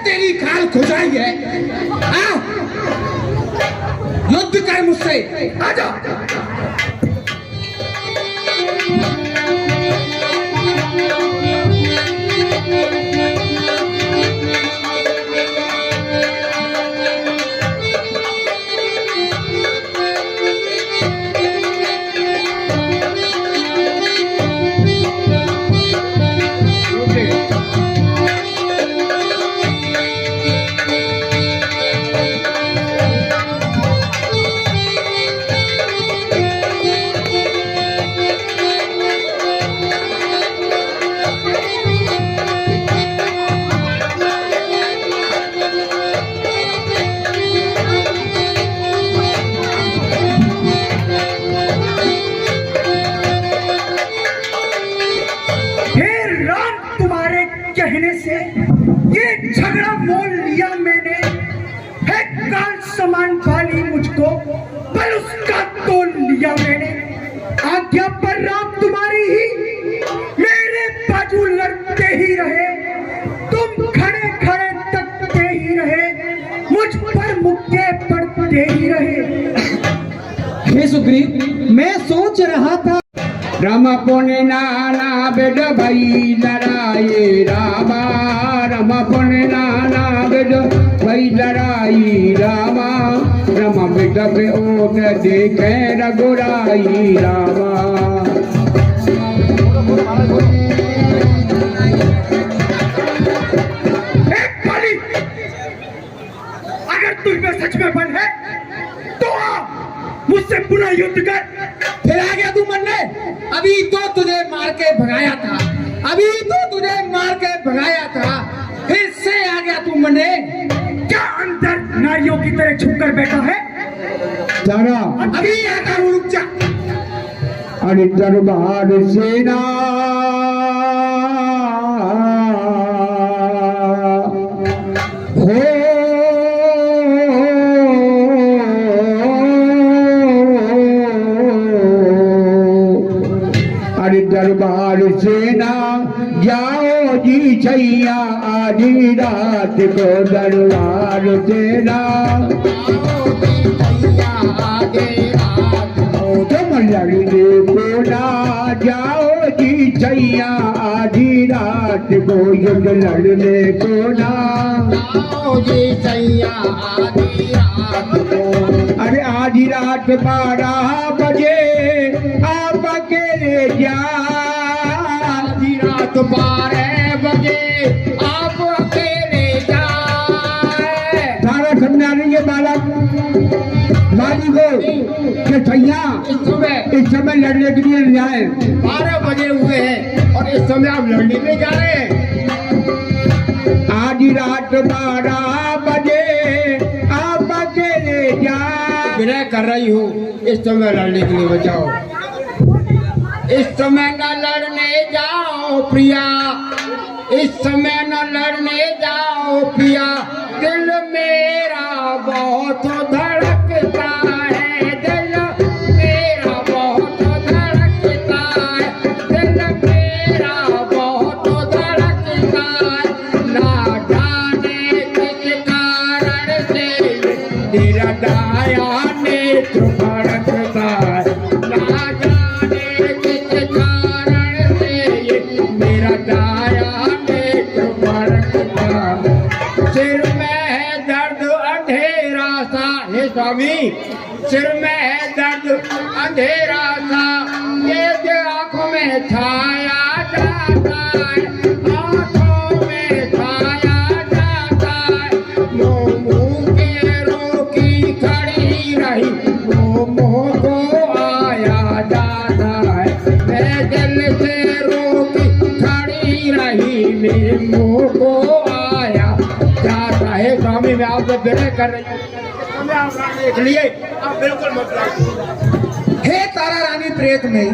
तेरी खाल खुजाई है। हाँ? युद्ध कर मुझसे, आजा। कहने से ये झगड़ा मोल लिया मैंने, है काल समान वाली मुझको, पर उसका तोल लिया मैंने। आज्ञा पर राम तुम्हारी ही मेरे बाजू लड़ते ही रहे, तुम खड़े खड़े तकते ही रहे, मुझ पर मुक्के पड़ते ही रहे। हे सुग्रीव, मैं सोच रहा था रम पुण्य नाना बेड भई लड़ाई रामा, रम पुण्य नाना बेड भई लड़ाई रामा, रम बेड पे ओट देखे रघुराई रामा। अगर तुझमें सच में बल है तो मुझसे पुनः युद्ध कर। फिर आ गया तू मरने? अभी तो तुझे मार के भगाया था, अभी तो तुझे मार के भगाया था, फिर से आ गया तू मरने? क्या अंदर नारियों की तरह छुप कर बैठा है? जाना अभी आता हूँ, रुक जा। अरे दरबार सेना हो दरबार सेना जाओ जी छैया, आधी रात को दरबार सेना तुम लड़ने को ना जाओ जी छैया, आधी रात को युद्ध लड़ने को ना जाओ जी छैया, आधी रात को। अरे आधी रात 12 बजे आप अकेले जा, आधी रात 12 बजे आप अकेले जा। सारा समझा रही है बालक माली को कि भैया इस समय लड़ने के लिए जाए। 12 बजे हुए हैं और इस समय आप लड़ने में जा रहे हैं। आधी रात 12 बजे आप अकेले जा। विनय कर रही हूँ, इस समय लड़ने के लिए बचाओ। इस समय न लड़ने जाओ प्रिया, इस समय न लड़ने जाओ प्रिया, दिल मेरा बहुत धड़कता है, दिल मेरा बहुत धड़कता है, दिल मेरा बहुत धड़कता है, ना जाने किस कारण से तेरा दाया नेत्र भड़कता है, ना जाने किस कारण से ये मेरा दाया नेत्र भड़कता है। सिर में है दर्द अंधेरा सा, हे स्वामी, सिर में है दर्द अंधेरा सा, ये जो आंखों में छाया जाता है, आंखों में छाया जाता है, मुंह के रोकी खड़ी रही, मुंह को आया जाता है, मैं दिल से रोकी खड़ी रही, मेरे मुंह को आया जाता है। स्वामी मैं आपसे विनय कर रही हूँ, आप देख लिए, आप बिल्कुल मत लाइए। हे तारा रानी प्रेत में,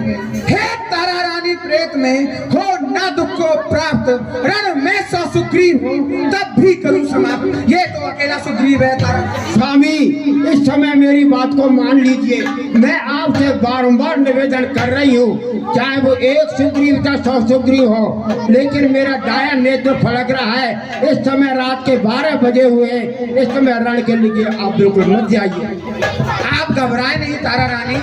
हे तारा रानी प्रेत में, हो ना दुख को प्राप्त, रण में सा सुग्रीव हो, तब भी करूं समाप्त। ये तो अकेला सुग्रीव है तारा। स्वामी, इस समय मेरी बात को मान लीजिए। मैं आपसे बारंबार निवेदन कर रही हूँ, चाहे वो 1 सुग्रीव या 100 सुग्रीव हो, लेकिन मेरा दाया नेत्र फड़क रहा है। इस समय रात के 12 बजे हुए, इस समय रण के लिए आप बिल्कुल मत जाइए। आप घबराए नहीं तारा रानी,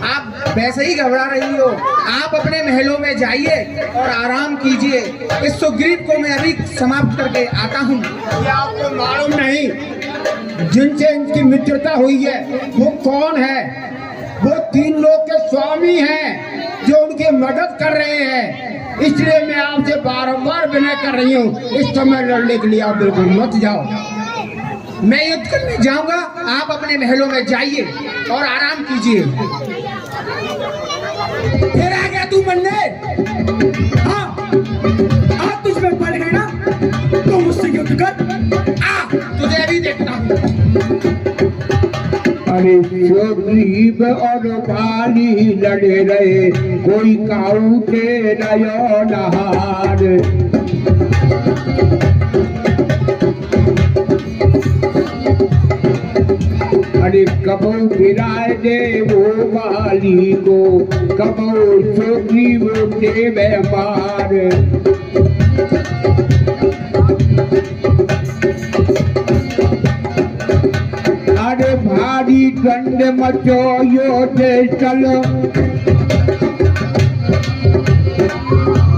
आप वैसे ही घबरा रही हो। आप अपने महलों में जाइए और आराम कीजिए। इस सुग्रीव को मैं अभी समाप्त करके आता हूँ। क्या आपको मालूम नहीं जिनसे इनकी मित्रता हुई है वो कौन है? वो 3 लोग के स्वामी हैं जो उनकी मदद कर रहे हैं। इसलिए मैं आपसे बारंबार विनय कर रही हूँ, इस समय लड़ने के लिए आप बिल्कुल मत जाओ। मैं युद्ध करने जाऊंगा, आप अपने महलों में जाइए और आराम कीजिए। फिर आ गया तू मरने? हाँ, आप तुझ में बल है ना, तो मुझसे युद्ध कर। तुझे अभी देखता हूँ। अरे सुग्रीव और बाली लड़े रहे, कोई काऊ के नयो नहार। अरे कबो गिराए दे वो बाली को, कबो सुग्रीव के व्यवहार। अरे भारी दंड मचो योधे चलो,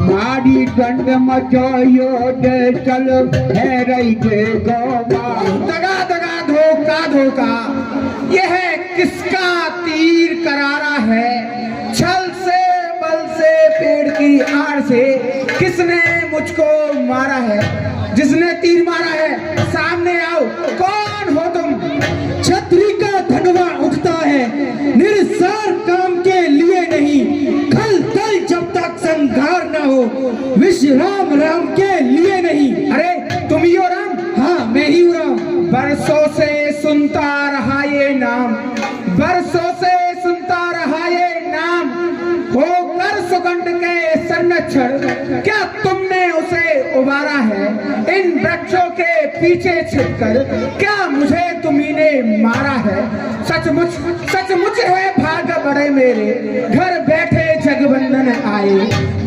भारी दंड मचो योधे चलो, है रही के गोवा। दगा दगा धोखा धोखा, यह किसका तीर करारा है? छल से बल से पेड़ की आड़ से किसने मुझको मारा है? जिसने तीर मारा है सामने आओ, कौन हो तुम? छतरी का धनवा उठता है, निरसार काम के लिए नहीं। खल तल जब तक संघार न हो, विश्राम राम के लिए नहीं। अरे तुम ही हो राम? हाँ, मैं ही हूँ राम। बरसों से सुनता रहा ये नाम, बरसों से सुनता रहा ये नाम, होकर सुगंध के संरक्षण क्या तुमने उसे उबारा है? इन वृक्षों के पीछे छिपकर क्या मुझे तुम्ही ने मारा है? सचमुच है भाग बड़े मेरे, घर बैठे जगबंधन आए।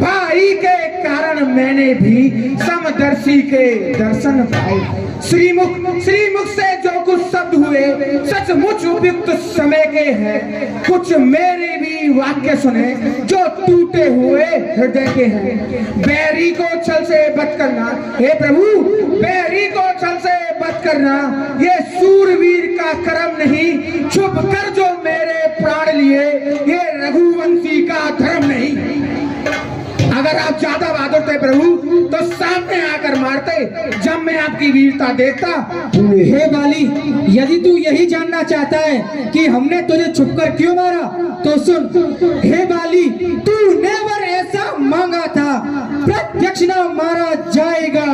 भाई के कारण मैंने भी समदर्शी के दर्शन पाए। श्रीमुख से जो कुछ शब्द हुए सचमुच उपयुक्त समय के हैं। कुछ मेरे भी वाक्य सुने जो टूटे हुए हृदय के हैं। बैरी को छल से बच करना, हे प्रभु, बैरी को छल से बच करना ये सूरवीर का कर्म नहीं। छुप कर जो मेरे प्राण लिए ये रघुवंशी का धर्म नहीं। अगर आप ज्यादा बहादुर थे प्रभु तो सामने आकर मारते, जब मैं आपकी वीरता देखता। हे बाली, यदि तू यही जानना चाहता है कि हमने तुझे छुपकर क्यों मारा, तो सुन। हे बाली, तूने वर ऐसा मांगा था, प्रत्यक्ष न मारा जाएगा।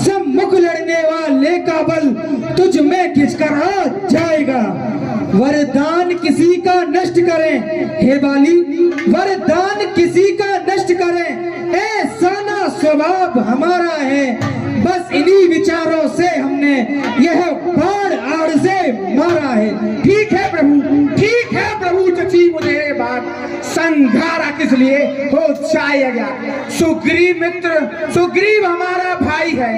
सम्मुख लड़ने वाले का बल तुझ में खिंचकर आ जाएगा। वरदान किसी का नष्ट करें, हे बाली, वरदान किसी का नष्ट करें, ऐसा ना स्वभाव हमारा है। बस इन्हीं विचारों से हमने यह बाण आड़ से मारा है। ठीक है प्रभु, चची मुझे बात संघारा किस लिए हो जाएगा। सुग्रीव मित्र, सुग्रीव हमारा भाई है,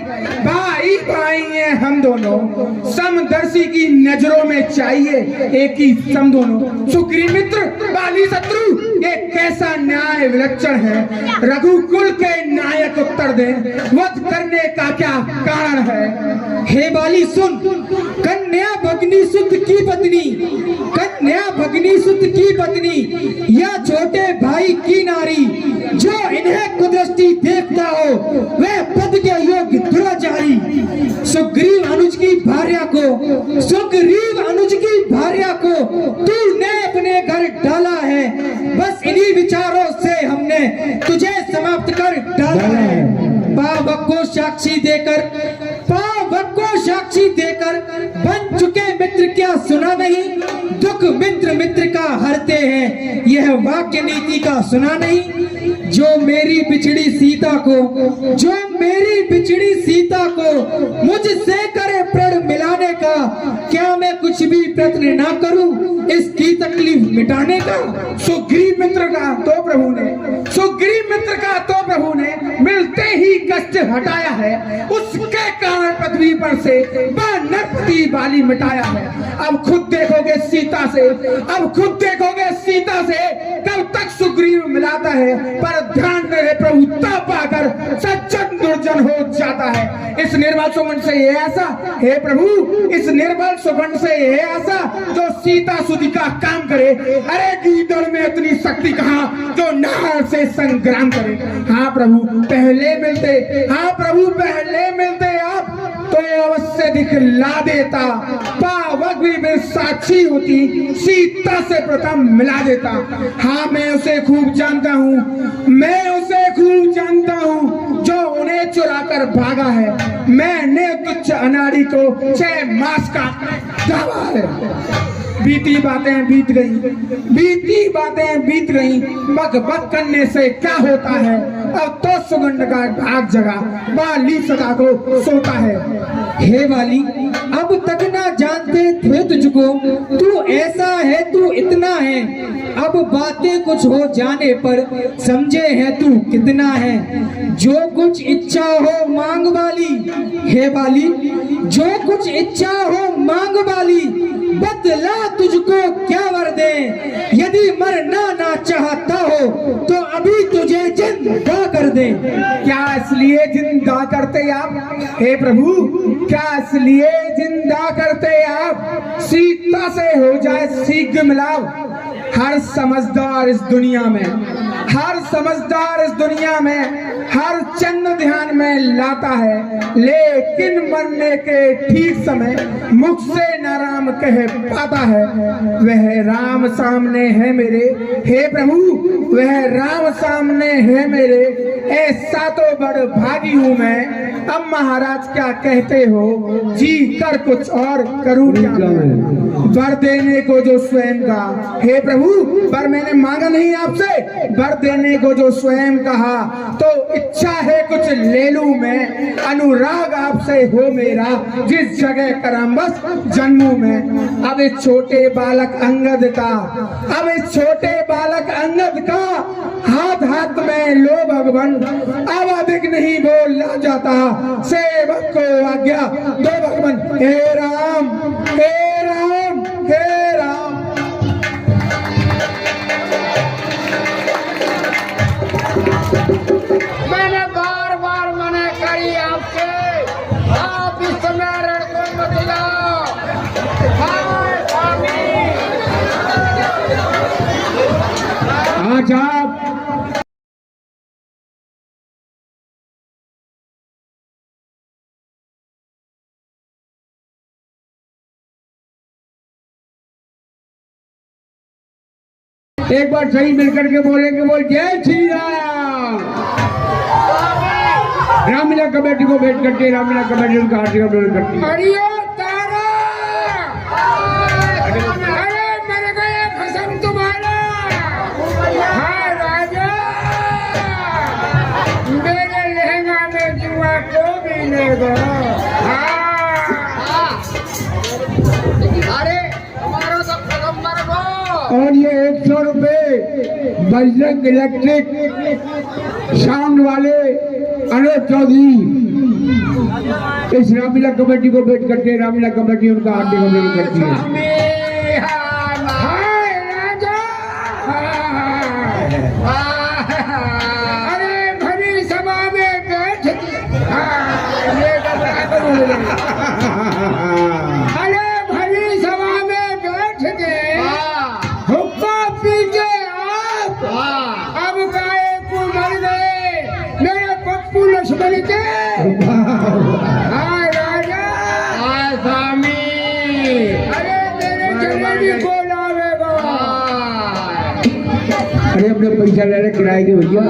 भाई हैं हम दोनों। समदर्शी की नजरों में चाहिए एक ही सम दोनों। सुग्रीव मित्र बाली शत्रु, ये कैसा न्याय विलक्षण है। रघुकुल के नायक उत्तर दें, वध करने का क्या कारण है? हे बाली सुन, कन्या भगनी सुत की पत्नी, कन्या भगनी सुत की पत्नी या छोटे भाई की नारी, जो इन्हें कुदृष्टि देखता हो वह पद के योग्य दुराचारी। सुग्रीव अनुज की भार्या को, सुग्रीव अनुज की भार्या को तूने अपने घर डाला है। बस इन्हीं विचारों से हमने तुझे समाप्त कर डाला है। पावक को साक्षी देकर, पावक को साक्षी देकर बन चुके मित्र क्या सुना नहीं? दुख मित्र का हरते हैं, यह वाक्य नीति का सुना नहीं? जो मेरी बिछड़ी सीता को, जो मेरी बिछड़ी सीता को मुझसे करे प्रण मिलाने ना करूं इसकी तकलीफ मिटाने का। सुग्रीव मित्र का तो प्रभु ने, सुग्रीव मित्र का तो प्रभु ने मिलते ही कष्ट हटाया है, उसके कारण पृथ्वी पर से नरपति बाली मिटाया है। अब खुद देखोगे सीता से, अब खुद देखोगे सीता से कब तक सुग्रीव मिलाता है, पर ध्यान रहे प्रभु तब पाकर सज्जन दुर्जन हो जाता है। इस निर्मल सुगंध से ये ऐसा, हे प्रभु इस निर्मल सुगंध से ये ऐसा जो सीता सुधी का काम करे। अरे गीदड़ में इतनी शक्ति कहाँ जो नार से संग्राम करे। हाँ प्रभु पहले मिलते, हाँ प्रभु पहले मिलते आप तो अवश्य दिखला देता, पावक भी मैं साक्षी होती सीता से प्रथम मिला देता। हाँ मैं उसे खूब जानता हूँ, मैं उसे खूब जानता हूँ जो उन्हें चुरा कर भागा है। मैंने तुच्छ अनाड़ी को 6 मास का दावा है। बीती बातें बीत गई, बीती बातें बीत गई, बक बक करने से क्या होता है। अब तो सुगंध का भाग जगा, बाली सदा को सोता है। हे वाली अब तक ना जानते थे तुझको, तू ऐसा है तू इतना है। अब बातें कुछ हो जाने पर समझे है तू कितना है। जो कुछ इच्छा हो मांग वाली, हे वाली जो कुछ इच्छा हो मांग वाली, बदला तुझको क्या वर दे। यदि मरना ना चाहता हो तो अभी तुझे जिंदा कर दे। क्या इसलिए जिंदा करते आप हे प्रभु, क्या इसलिए जिंदा करते आप सीता से हो जाए शीघ्र मिलाव। हर समझदार इस दुनिया में, हर समझदार इस दुनिया में हर चंद ध्यान में लाता है, लेकिन मरने के ठीक समय मुख से न राम कह पाता है। वह राम सामने है मेरे, हे प्रभु वह राम सामने है मेरे। ऐसा तो बड़ भागी हूँ मैं। अब महाराज क्या कहते हो, जी कर कुछ और करूँ क्या। वर देने को जो स्वयं का, हे प्रभु वर मैंने मांगा नहीं आपसे, वर देने को जो स्वयं कहा, तो इच्छा है कुछ ले लूं मैं। अनुराग आपसे हो मेरा जिस जगह करम बस जन्मों में। अब इस छोटे बालक अंगद का, अब इस छोटे बालक अंगद का हाथ हाथ में लो भगवान। अब अधिक नहीं बोलना जाता, सेवक को आज्ञा दो भगवान। हे राम हे राम हे राम। मैंने बार बार मना करी आपसे, आप इस समय रण को मत जाओ। हाय स्वामी आज आप एक बार सही मिलकर के बोलेंगे, बोल जय श्री राम। रामलीला कमेटी को भेंट करके रामलीला कमेटी उनका हार्दिक अभिनंदन करती है। हरियो तारा, अरे मर गए कसम तुम्हारा। हाँ राजा मेरे लहंगा में जुआ को भी ले गो। अरे हमारा तो पैगंबर को। और ये 100 रुपए बजरंग इलेक्ट्रिक साउंड वाले अनोज चौधरी इस रामलीला कमेटी को भेंट करते हैं। रामलीला कमेटी उनका हार्दिक अभिनंदन करती है। हाय राजा, अरे भरी सभा में बैठ अरे भरी सभा में बैठ के हुक्का पीछे आप। अब गाय को मर गए मेरे पप्पू लक्ष्मण के। हाय राजा, हाय स्वामी, अरे मेरे जलेबी को लावेगा। अरे अपने पैसा ले रहे किराए के भैया।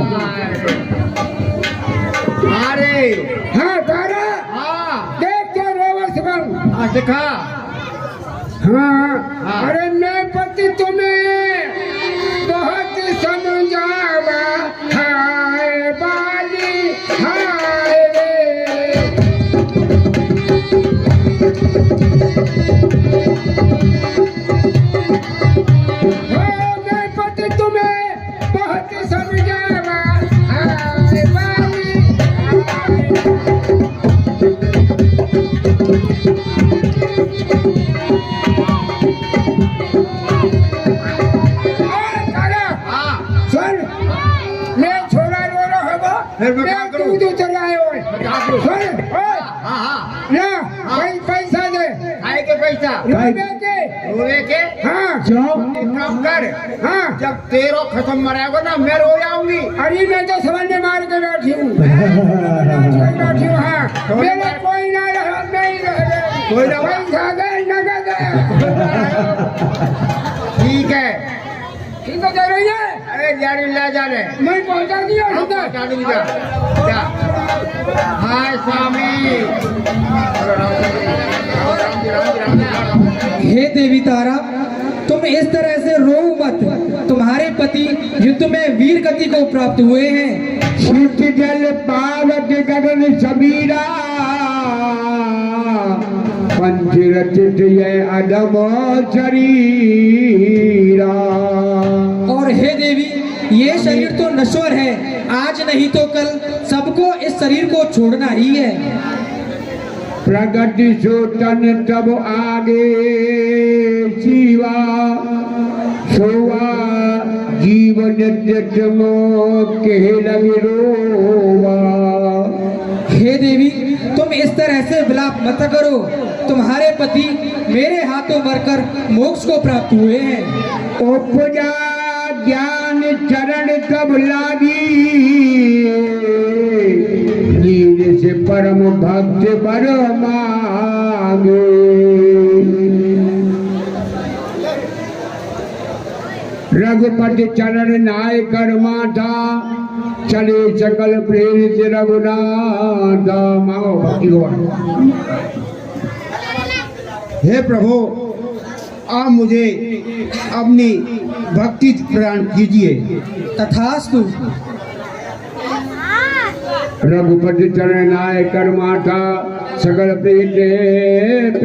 अरे हाँ तारा, हाँ देख क्या रोवस बन दिखा। हाँ अरे मैं पति तुम्हें बहुत समझावा। हाय बाली हाय रे। पैसा दे। आए के पैसा रोवे के। हाँ जाओ एक काम कर। हाँ जब तेरो खत्म मराएगा ना मैं रो जाऊंगी। अरे मैं तो समझ में मार के बैठी हूँ। बैठी हूँ। हाँ मेरा कोई ना रहा नहीं रहा कोई ना पैसा दे नगद दे। ठीक है ठीक है दे रही है। अरे जाने ले जाने मैं पहुंचा दिया पहुंचा दूंगा। क्या हाय स्वामी। हे देवी तारा, तुम इस तरह से रो मत। तुम्हारे पति युद्ध में वीर गति को प्राप्त हुए हैं। शीत जल पावक गगन सबीरा पंच रचित ये अदम शरीरा। और हे देवी, ये शरीर तो नश्वर है, आज नहीं तो कल सबको इस शरीर को छोड़ना ही है। प्रगति सो तन तब आगे जीवा सोवा जीवन जटमो के लगे रोवा। हे देवी, तुम इस तरह से विलाप मत करो। तुम्हारे पति मेरे हाथों मरकर मोक्ष को प्राप्त हुए हैं। उपजा ज्ञान चरण कब लागी नीर से परम भक्त बर मांगे। रघुपति चरण नाय कर माथा चले सकल प्रेरित रघुनाथ। मांगो भक्ति को। हे प्रभु आप मुझे अपनी भक्ति प्रदान कीजिए। तथास्तु। रघुपति चरण नाय कर माथा सकल प्रेरित